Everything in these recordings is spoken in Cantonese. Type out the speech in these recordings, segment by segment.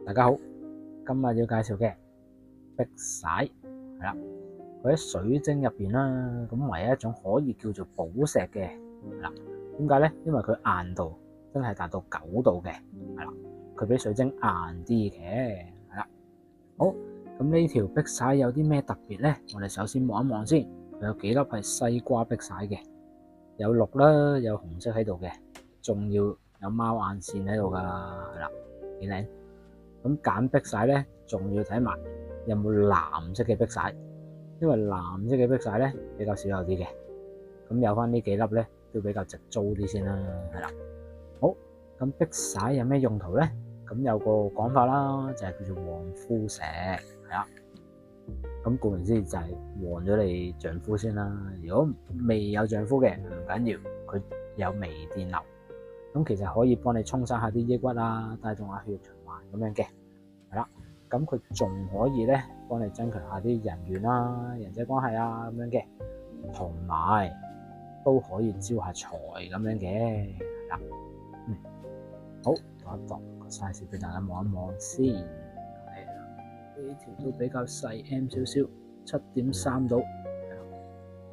大家好，今日要介紹嘅碧璽係啦，佢喺水晶入邊啦，咁唯一一種可以叫做寶石嘅係啦。點解咧？因為佢硬度真係達到9度嘅係啦，佢比水晶硬啲嘅係啦。好，咁呢條碧璽有啲咩特別咧？我哋首先望一望先，佢有幾粒係西瓜碧璽嘅，有綠啦，有紅色喺度嘅，仲要有貓眼線喺度噶係啦，幾靚。咁揀碧璽咧，仲要睇埋有冇藍色嘅碧璽，因為藍色嘅碧璽咧比較少有啲嘅。咁有翻呢幾粒咧，都比較值租啲先啦，係啦。好，咁碧璽有咩用途咧？咁有個講法啦，就係叫做旺夫石，係啦。咁顧名思義就係旺咗你丈夫先啦。如果未有丈夫嘅唔緊要，佢有微電流，咁其實可以幫你沖散下啲抑鬱啊，帶動下血液循環咁樣嘅，係啦。咁佢仲可以咧幫你增強下啲人緣啦、人際關係啊咁樣嘅，同埋都可以招下財咁樣嘅，係啦。好，度一度個 size 俾大家望一望先，係啦，呢條都比較細 M 少少，7.3度，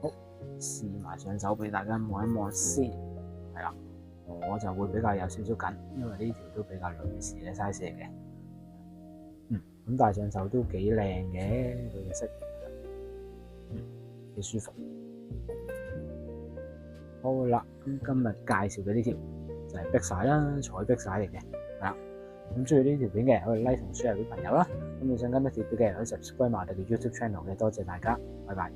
好，試埋上手俾大家望一望先，係啦。我就會比較有少少緊，因為呢條都比較女士嘅 size 嚟嘅。咁戴上手都幾靚嘅，佢嘅色，幾舒服。好啦，咁今日介紹嘅呢條就係碧璽啦，彩碧璽嚟嘅，係啦。咁中意呢條片嘅可以 like 同 share 俾朋友啦。咁你想跟得貼嘅可以 subscribe 埋我哋嘅 YouTube channel 嘅，多謝大家，拜拜。